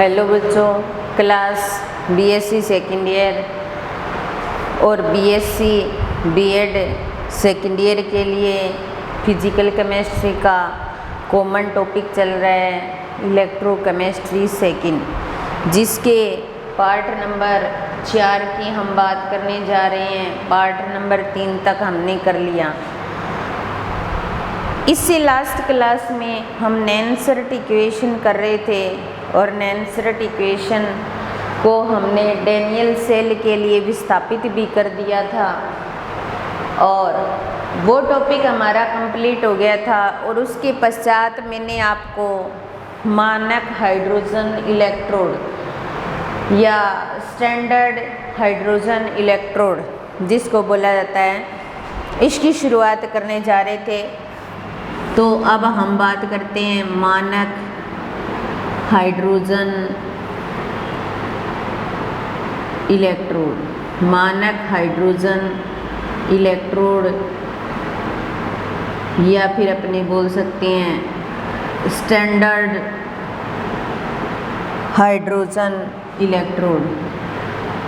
Hello बच्चों, class BSc second year और BSc BEd second year के लिए फिजिकल केमिस्ट्री का कॉमन टॉपिक चल रहा है इलेक्ट्रोकेमिस्ट्री सेकेंड, जिसके पार्ट नंबर 4 की हम बात करने जा रहे हैं। पार्ट नंबर 3 तक हमने कर लिया। इससे लास्ट क्लास में हम नैनसर्ट इक्वेशन कर रहे थे और नैनसर्ट इक्वेशन को हमने डैनियल सेल के लिए विस्थापित भी कर दिया था और वो टॉपिक हमारा कंप्लीट हो गया था। और उसके पश्चात मैंने आपको मानक हाइड्रोजन इलेक्ट्रोड या स्टैंडर्ड हाइड्रोजन इलेक्ट्रोड जिसको बोला जाता है, इसकी शुरुआत करने जा रहे थे। तो अब हम बात करते हैं मानक हाइड्रोजन इलेक्ट्रोड। मानक हाइड्रोजन इलेक्ट्रोड या फिर अपने बोल सकते हैं standard hydrogen electrode.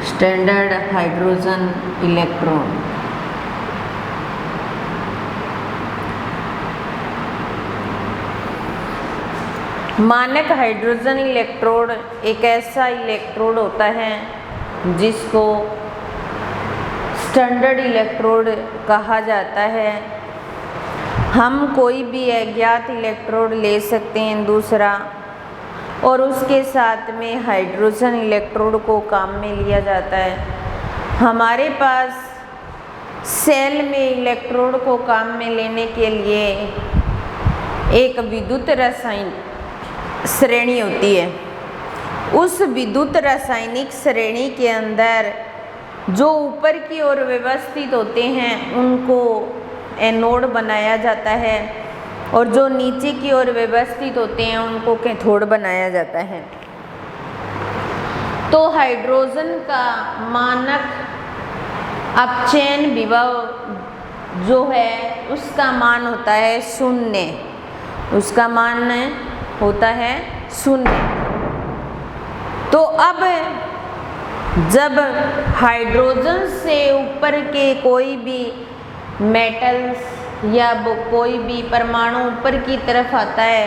Standard hydrogen electrode मानक हाइड्रोजन इलेक्ट्रोड एक ऐसा इलेक्ट्रोड होता है जिसको स्टैंडर्ड इलेक्ट्रोड कहा जाता है। हम कोई भी अज्ञात इलेक्ट्रोड ले सकते हैं दूसरा, और उसके साथ में हाइड्रोजन इलेक्ट्रोड को काम में लिया जाता है। हमारे पास सेल में इलेक्ट्रोड को काम में लेने के लिए एक विद्युत रासायनिक श्रेणी होती है। उस विद्युत रासायनिक श्रेणी के अंदर जो ऊपर की ओर व्यवस्थित होते हैं उनको एनोड बनाया जाता है, और जो नीचे की ओर व्यवस्थित होते हैं उनको कैथोड बनाया जाता है। तो हाइड्रोजन का मानक अपचयन विभव जो है उसका मान होता है 0। उसका मान होता है 0। तो अब जब हाइड्रोजन से ऊपर के कोई भी मेटल्स या कोई भी परमाणु ऊपर की तरफ आता है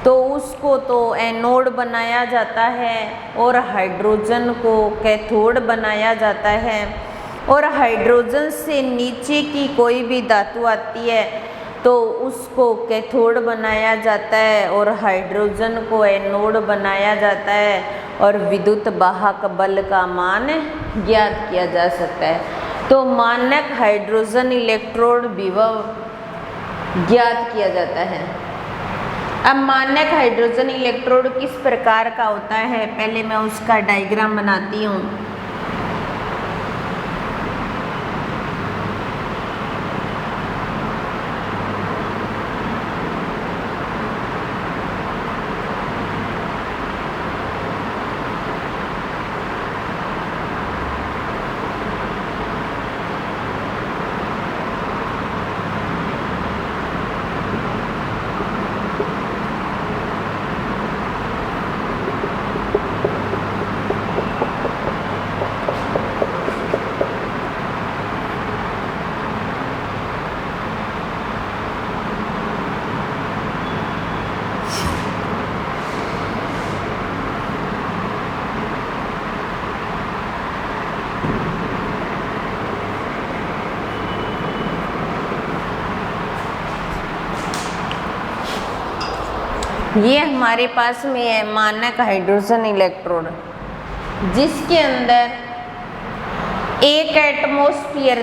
तो उसको तो एनोड बनाया जाता है और हाइड्रोजन को कैथोड बनाया जाता है। और हाइड्रोजन से नीचे की कोई भी धातु आती है तो उसको कैथोड बनाया जाता है और हाइड्रोजन को एनोड बनाया जाता है, और विद्युत वाहक बल का मान ज्ञात किया जा सकता है। तो मानक हाइड्रोजन इलेक्ट्रोड विभव ज्ञात किया जाता है। अब मानक हाइड्रोजन इलेक्ट्रोड किस प्रकार का होता है, पहले मैं उसका डायग्राम बनाती हूँ। ये हमारे पास में है मानक हाइड्रोजन इलेक्ट्रोड, जिसके अंदर 1 एटमॉस्फेयर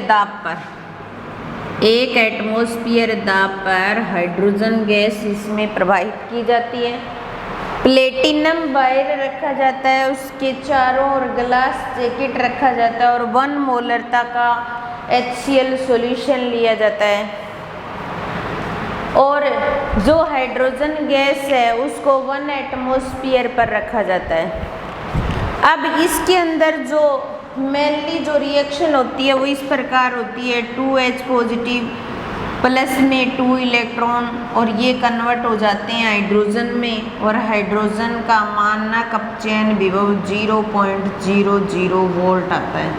दाब पर हाइड्रोजन गैस इसमें प्रवाहित की जाती है। प्लेटिनम वायर रखा जाता है, उसके चारों ओर ग्लास जैकेट रखा जाता है और 1 मोलरता का HCl सॉल्यूशन लिया जाता है। और जो हाइड्रोजन गैस है उसको 1 एटमॉस्फेयर पर रखा जाता है। अब इसके अंदर जो मेनली जो रिएक्शन होती है वो इस प्रकार होती है। 2H पॉजिटिव प्लस में 2 इलेक्ट्रॉन और ये कन्वर्ट हो जाते हैं हाइड्रोजन में, और हाइड्रोजन का मानक अपचयन विभव 0.00 वोल्ट आता है,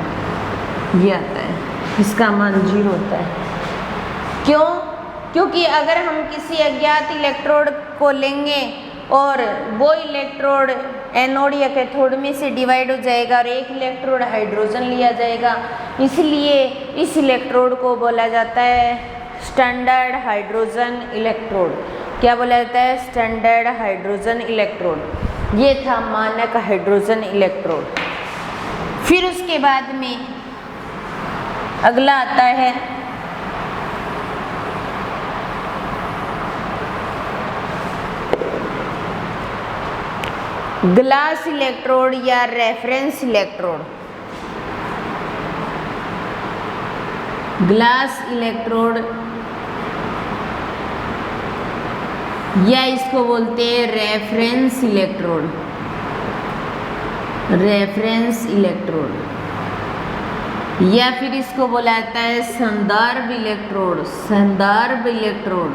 ये आता है, इसका मान 0 होता है। क्यों? क्योंकि अगर हम किसी अज्ञात इलेक्ट्रोड को लेंगे और वो इलेक्ट्रोड एनोड या कैथोड में से डिवाइड हो जाएगा और एक इलेक्ट्रोड हाइड्रोजन लिया जाएगा, इसलिए इस इलेक्ट्रोड को बोला जाता है स्टैंडर्ड हाइड्रोजन इलेक्ट्रोड। क्या बोला जाता है? Standard hydrogen electrode. ये था मानक हाइड्रोजन इलेक्ट्रोड। फिर उसके बाद में अगला आता है ग्लास इलेक्ट्रोड या रेफरेंस इलेक्ट्रोड। ग्लास इलेक्ट्रोड या इसको बोलते हैं रेफरेंस इलेक्ट्रोड, रेफरेंस इलेक्ट्रोड, या फिर इसको बोला जाता है संदर्भ इलेक्ट्रोड, संदर्भ इलेक्ट्रोड,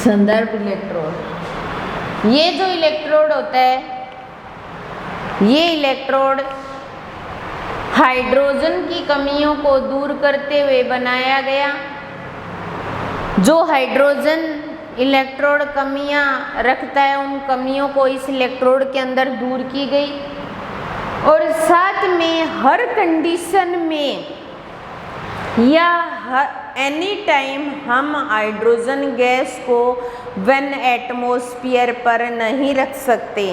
संदर्भ इलेक्ट्रोड। ये जो इलेक्ट्रोड होता है, ये इलेक्ट्रोड हाइड्रोजन की कमियों को दूर करते हुए बनाया गया। जो हाइड्रोजन इलेक्ट्रोड कमियां रखता है, उन कमियों को इस इलेक्ट्रोड के अंदर दूर की गई, और साथ में हर कंडीशन में या एनी टाइम हम हाइड्रोजन गैस को 1 एटमॉस्फेयर पर नहीं रख सकते,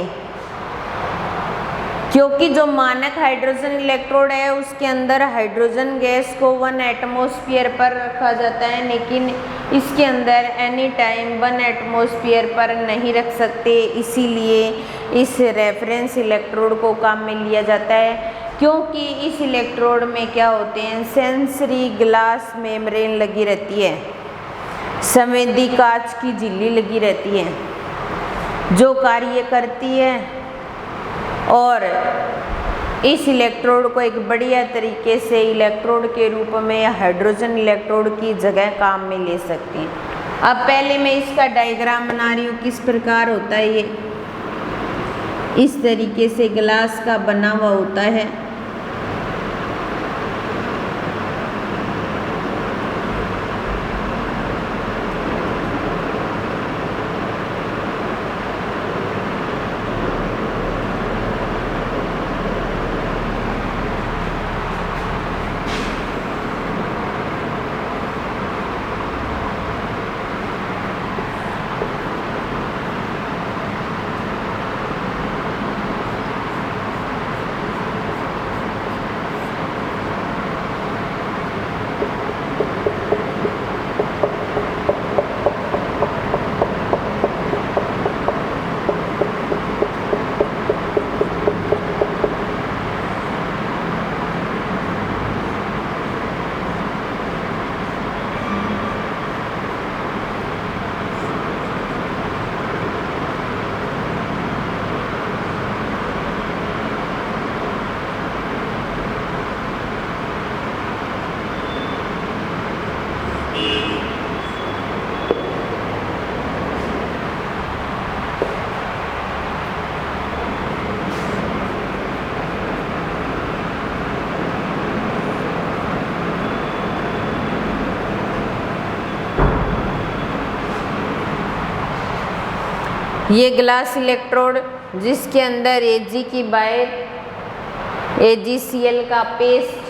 क्योंकि जो मानक हाइड्रोजन इलेक्ट्रोड है उसके अंदर हाइड्रोजन गैस को 1 एटमॉस्फेयर पर रखा जाता है, लेकिन इसके अंदर एनी टाइम 1 एटमॉस्फेयर पर नहीं रख सकते। इसीलिए इस रेफरेंस इलेक्ट्रोड को काम में लिया जाता है, क्योंकि इस इलेक्ट्रोड में क्या होते हैं, सेंसरी ग्लास मेम्ब्रेन लगी रहती है, संवेदी कांच की झिल्ली लगी रहती है जो कार्य करती है, और इस इलेक्ट्रोड को एक बढ़िया तरीके से इलेक्ट्रोड के रूप में या हाइड्रोजन इलेक्ट्रोड की जगह काम में ले सकते हैं। अब पहले मैं इसका डायग्राम बना रही हूँ, किस प्रकार होता है ये। इस तरीके से ग्लास का बना हुआ होता है। ये ग्लास इलेक्ट्रोड जिसके अंदर Ag की बाइर, AgCl का पेस्ट,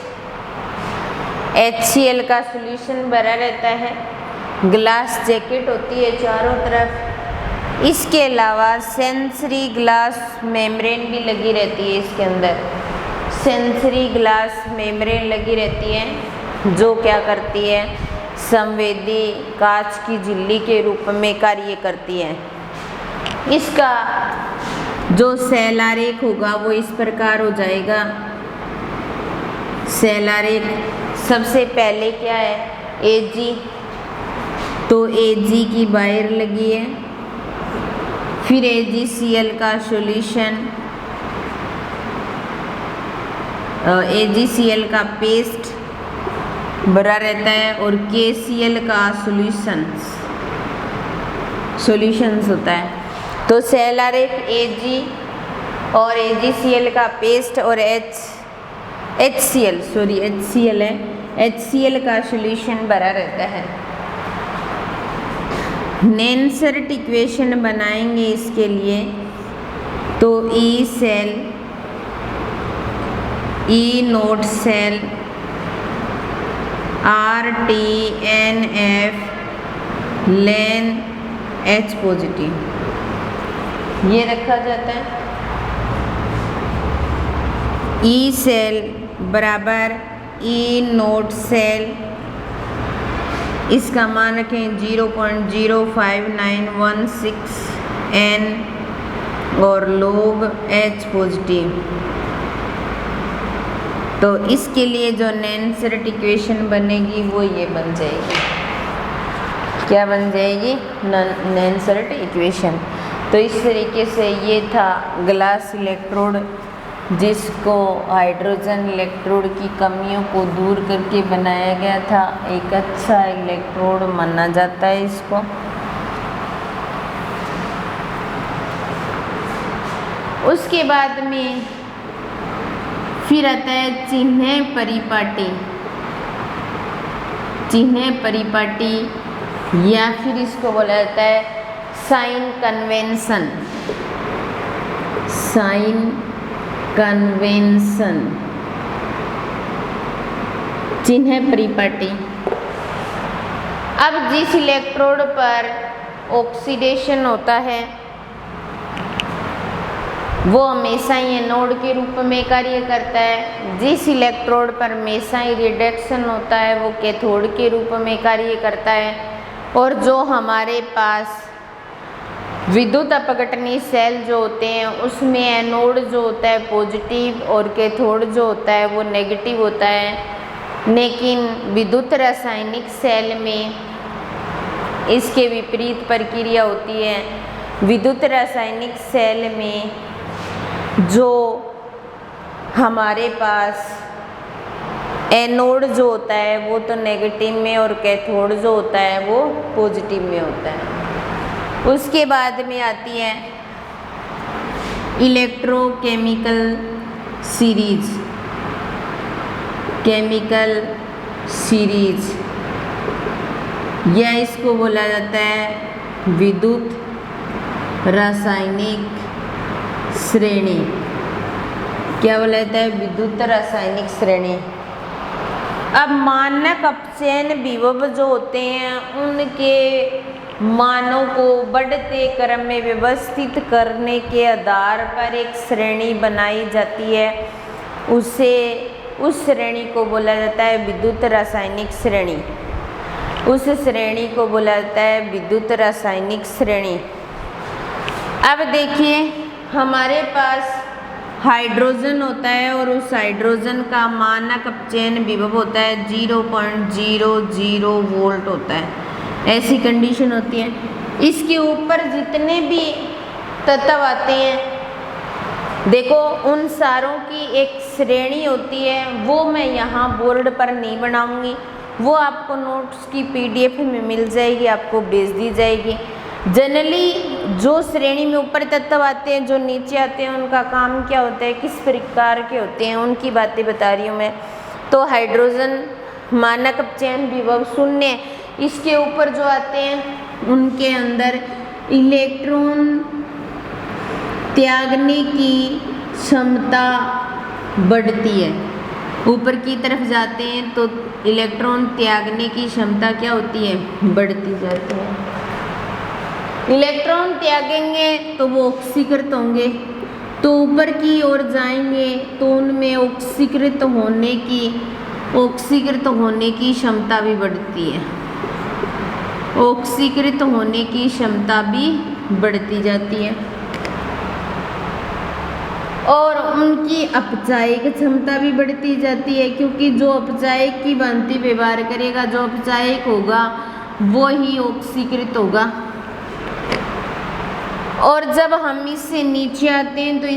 HCl का सॉल्यूशन भरा रहता है, ग्लास जैकेट होती है चारों तरफ। इसके अलावा सेंसरी ग्लास मेम्ब्रेन भी लगी रहती है, इसके अंदर सेंसरी ग्लास मेम्ब्रेन लगी रहती है, जो क्या करती है, संवेदी कांच की झिल्ली के रूप में कार्य करती है। इसका जो सेल आरेख होगा वो इस प्रकार हो जाएगा। सेल आरेख सबसे पहले क्या है, Ag, तो Ag की बाइर लगी है, फिर AgCl का सॉल्यूशन, AgCl का पेस्ट भरा रहता है और KCl का सॉल्यूशंस होता है। तो सेल आरेख Ag और AgCl का पेस्ट और HCl है, HCl का सॉल्यूशन भरा रहता है। नेंसर्ट इक्वेशन बनाएंगे इसके लिए, तो E cell, E naught cell, RTNF लेन H पॉजिटिव ये रखा जाता है। E सेल बराबर E नोट सेल, इसका मान रखें 0.05916 N और log H पॉजिटिव। तो इसके लिए जो नेंसर्ट इक्वेशन बनेगी वो ये बन जाएगी। क्या बन जाएगी? नेंसर्ट इक्वेशन। तो इस तरीके से ये था ग्लास इलेक्ट्रोड, जिसको हाइड्रोजन इलेक्ट्रोड की कमियों को दूर करके बनाया गया था। एक अच्छा इलेक्ट्रोड माना जाता है इसको। उसके बाद में फिर आता है चिन्ह परिपाटी। चिन्ह परिपाटी या फिर इसको बोला जाता है साइन कन्वेंशन। साइन कन्वेंशन, चिन्ह परिपाटी। अब जिस इलेक्ट्रोड पर ऑक्सीडेशन होता है वो हमेशा ही एनोड के रूप में कार्य करता है। जिस इलेक्ट्रोड पर हमेशा ही रिडक्शन होता है वो कैथोड के रूप में कार्य करता है। और जो हमारे पास विद्युत अपघटनी सेल जो होते हैं उसमें एनोड जो होता है पॉजिटिव और कैथोड जो होता है वो नेगेटिव होता है। लेकिन विद्युत रासायनिक सेल में इसके विपरीत प्रक्रिया होती है। विद्युत रासायनिक सेल में जो हमारे पास एनोड जो होता है वो तो नेगेटिव में और कैथोड जो होता है वो पॉजिटिव में होता है। उसके बाद में आती है इलेक्ट्रोकेमिकल सीरीज। केमिकल सीरीज या इसको बोला जाता है विद्युत रासायनिक श्रेणी। क्या बोला जाता है? विद्युत रासायनिक श्रेणी। अब मानक अपचयन विभव जो होते हैं उनके मानों को बढ़ते क्रम में व्यवस्थित करने के आधार पर एक श्रेणी बनाई जाती है। उस श्रेणी को बोला जाता है विद्युत रासायनिक श्रेणी। उस श्रेणी को बोला जाता है विद्युत रासायनिक श्रेणी। अब देखिए हमारे पास हाइड्रोजन होता है और उस हाइड्रोजन का मानक अपचयन विभव होता है 0.00 वोल्ट होता है। ऐसी कंडीशन होती है। इसके ऊपर जितने भी तत्व आते हैं देखो उन सारों की एक श्रेणी होती है। वो मैं यहाँ बोर्ड पर नहीं बनाऊंगी, वो आपको नोट्स की PDF में मिल जाएगी, आपको भेज दी जाएगी। जनरली जो श्रेणी में ऊपर तत्व आते हैं जो नीचे आते हैं उनका काम क्या होता है, किस प्रकार के होते हैं, उनकी बातें बता रही हूँ मैं। तो हाइड्रोजन मानक अपचयन विभव 0। इसके ऊपर जो आते हैं उनके अंदर इलेक्ट्रॉन त्यागने की क्षमता बढ़ती है। ऊपर की तरफ जाते हैं तो इलेक्ट्रॉन त्यागने की क्षमता क्या होती है? बढ़ती जाती है। इलेक्ट्रॉन त्यागेंगे तो वो ऑक्सीकृत होंगे, तो ऊपर की ओर जाएंगे तो उनमें ऑक्सीकृत होने की क्षमता भी बढ़ती है। ऑक्सीकृत होने की क्षमता भी बढ़ती जाती है और उनकी अपचायक क्षमता भी बढ़ती जाती है, क्योंकि जो अपचायक की भांति व्यवहार करेगा, जो अपचायक होगा वो ही ऑक्सीकृत होगा। और जब हम इससे नीचे आते हैं तो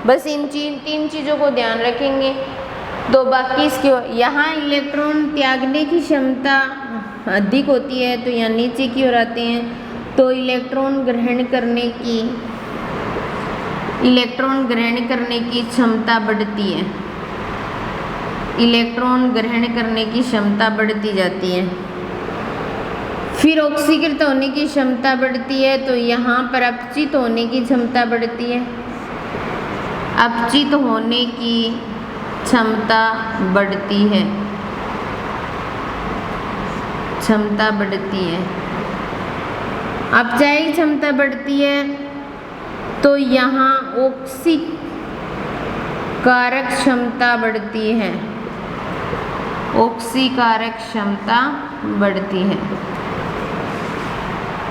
बस इन 3 चीज़ों को ध्यान रखेंगे। तो बाकी इसके यहाँ इलेक्ट्रॉन त्यागने की क्षमता अधिक होती है, तो यहाँ नीचे की ओर आते हैं तो इलेक्ट्रॉन ग्रहण करने की क्षमता बढ़ती है, इलेक्ट्रॉन ग्रहण करने की क्षमता बढ़ती जाती है। फिर ऑक्सीकृत होने की क्षमता बढ़ती है, तो यहाँ पर अपचित होने की क्षमता बढ़ती है, अपचित होने की क्षमता बढ़ती है, क्षमता बढ़ती है। अपचायी क्षमता बढ़ती है, तो यहाँ ऑक्सीकारक क्षमता बढ़ती है, ऑक्सीकारक क्षमता बढ़ती है।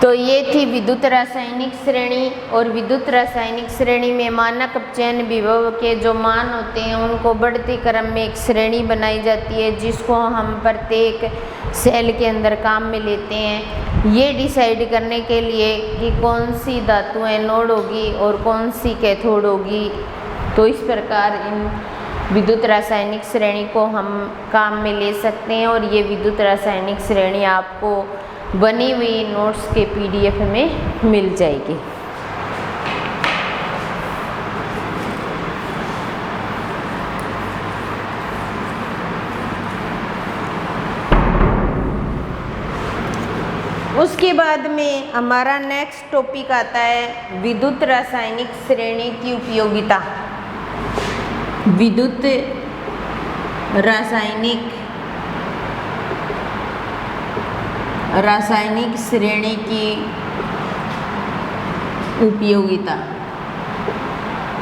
तो ये थी विद्युत रासायनिक श्रेणी। और विद्युत रासायनिक श्रेणी में मानक अपचयन विभव के जो मान होते हैं उनको बढ़ते क्रम में एक श्रेणी बनाई जाती है, जिसको हम प्रत्येक सेल के अंदर काम में लेते हैं, ये डिसाइड करने के लिए कि कौन सी धातु एनोड होगी और कौन सी कैथोड होगी। तो इस प्रकार इन विद्युत रासायनिक श्रेणी को हम काम में ले सकते हैं। और ये विद्युत रासायनिक श्रेणी आपको बनी हुई नोट्स के PDF में मिल जाएगी। उसके बाद में हमारा नेक्स्ट टॉपिक आता है विद्युत रासायनिक श्रेणी की उपयोगिता। विद्युत रासायनिक श्रेणी की उपयोगिता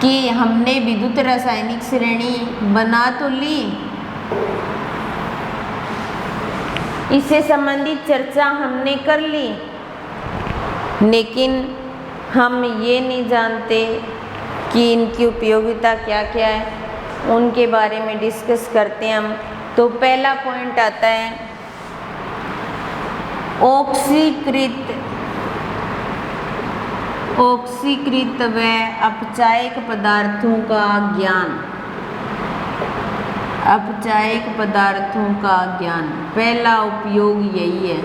कि हमने विद्युत रासायनिक श्रेणी बना तो ली, इससे संबंधित चर्चा हमने कर ली, लेकिन हम ये नहीं जानते कि इनकी उपयोगिता क्या क्या है, उनके बारे में डिस्कस करते हैं हम। तो पहला पॉइंट आता है ऑक्सीकृत व अपचायक पदार्थों का ज्ञान। अपचायक पदार्थों का ज्ञान, पहला उपयोग यही है।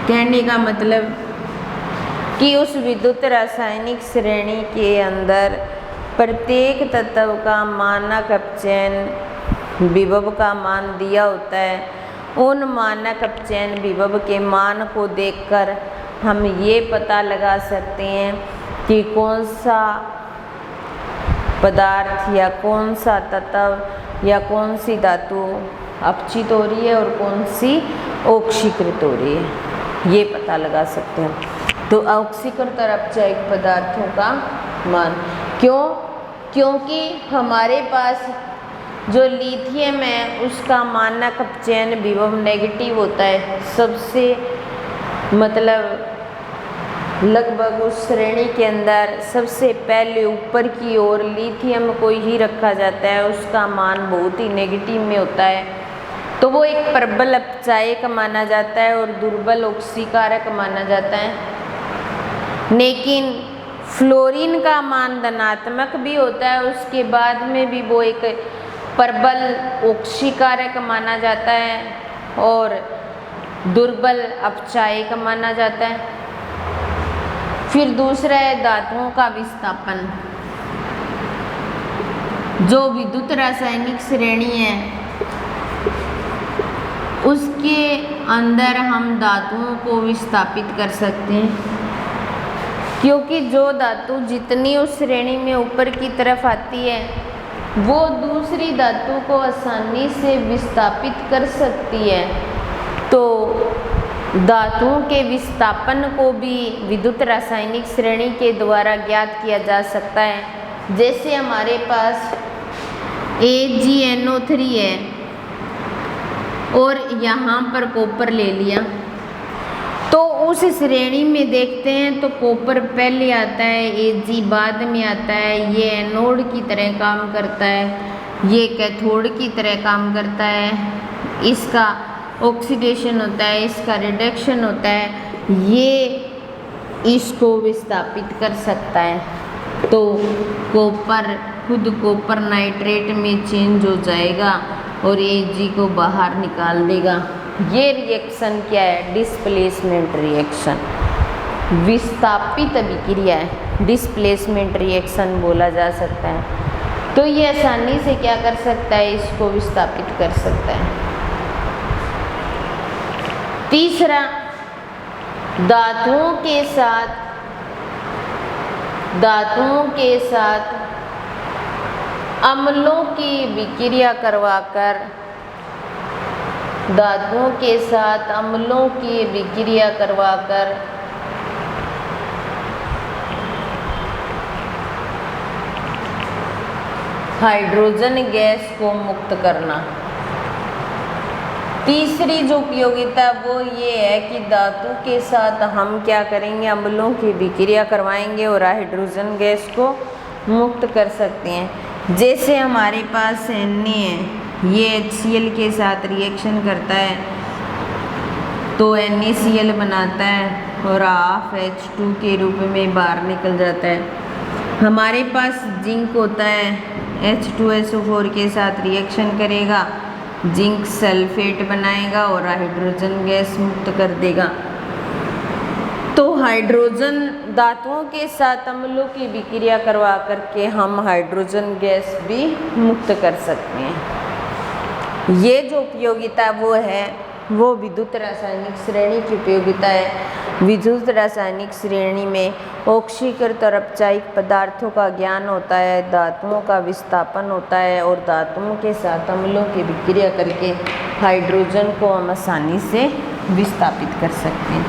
कहने का मतलब कि उस विद्युत रासायनिक श्रेणी के अंदर प्रत्येक तत्व का मानक अपचयन विभव का मान दिया होता है। उन मानक अपचयन विभव के मान को देखकर हम ये पता लगा सकते हैं कि कौन सा पदार्थ या कौन सा तत्व या कौन सी धातु अपचित हो रही है और कौन सी ऑक्सीकृत हो रही है, ये पता लगा सकते हैं। तो ऑक्सीकृत और अपचायक पदार्थों का मान क्योंकि हमारे पास जो लिथियम है उसका मानक अपचयन विभव नेगेटिव होता है, सबसे मतलब लगभग उस श्रेणी के अंदर सबसे पहले ऊपर की ओर लिथियम को ही रखा जाता है, उसका मान बहुत ही नेगेटिव में होता है। तो वो एक प्रबल अपचायक माना जाता है और दुर्बल ऑक्सीकारक माना जाता है। लेकिन फ्लोरीन का मान धनात्मक भी होता है, उसके बाद में भी वो एक प्रबल ऑक्सीकारक माना जाता है और दुर्बल अपचायक माना जाता है। फिर दूसरा है धातुओं का विस्थापन। जो विद्युत रासायनिक श्रेणी है उसके अंदर हम धातुओं को विस्थापित कर सकते हैं, क्योंकि जो धातु जितनी उस श्रेणी में ऊपर की तरफ आती है वो दूसरी धातु को आसानी से विस्थापित कर सकती है। तो धातुओं के विस्थापन को भी विद्युत रासायनिक श्रेणी के द्वारा ज्ञात किया जा सकता है। जैसे हमारे पास AgNO3 है और यहाँ पर कॉपर ले लिया, तो उस श्रेणी में देखते हैं तो कॉपर पहले आता है, Ag बाद में आता है। ये एनोड की तरह काम करता है, ये कैथोड की तरह काम करता है। इसका ऑक्सीडेशन होता है, इसका रिडक्शन होता है, ये इसको विस्थापित कर सकता है। तो कॉपर खुद कॉपर नाइट्रेट में चेंज हो जाएगा और Ag को बाहर निकाल देगा। ये रिएक्शन क्या है? डिस्प्लेसमेंट रिएक्शन, विस्थापित अभिक्रिया है, डिस्प्लेसमेंट रिएक्शन बोला जा सकता है। तो ये आसानी से क्या कर सकता है? इसको विस्थापित कर सकता है। तीसरा, धातुओं के साथ अम्लों की विक्रिया करवाकर हाइड्रोजन गैस को मुक्त करना। तीसरी जो उपयोगिता वो ये है कि धातु के साथ हम क्या करेंगे? अम्लों की विक्रिया करवाएंगे और हाइड्रोजन गैस को मुक्त कर सकते हैं। जैसे हमारे पास Na है, ये HCl के साथ रिएक्शन करता है तो NaCl बनाता है और हाफ H2 के रूप में बाहर निकल जाता है। हमारे पास जिंक होता है, H2SO4 के साथ रिएक्शन करेगा, जिंक सल्फेट बनाएगा और हाइड्रोजन गैस मुक्त कर देगा। तो हाइड्रोजन धातुओं के साथ अम्लों की विक्रिया करवा करके हम हाइड्रोजन गैस भी मुक्त कर सकते हैं। ये जो उपयोगिता वो विद्युत रासायनिक श्रेणी की उपयोगिता है। विद्युत रासायनिक श्रेणी में ऑक्सीकृत और अपचायिक पदार्थों का ज्ञान होता है, धातुओं का विस्थापन होता है और धातुओं के साथ अम्लों की विक्रिया करके हाइड्रोजन को हम आसानी से विस्थापित कर सकते हैं।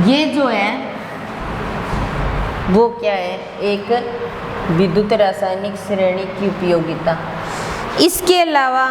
ये जो है वो क्या है? एक विद्युत रासायनिक श्रेणी की उपयोगिता। इसके अलावा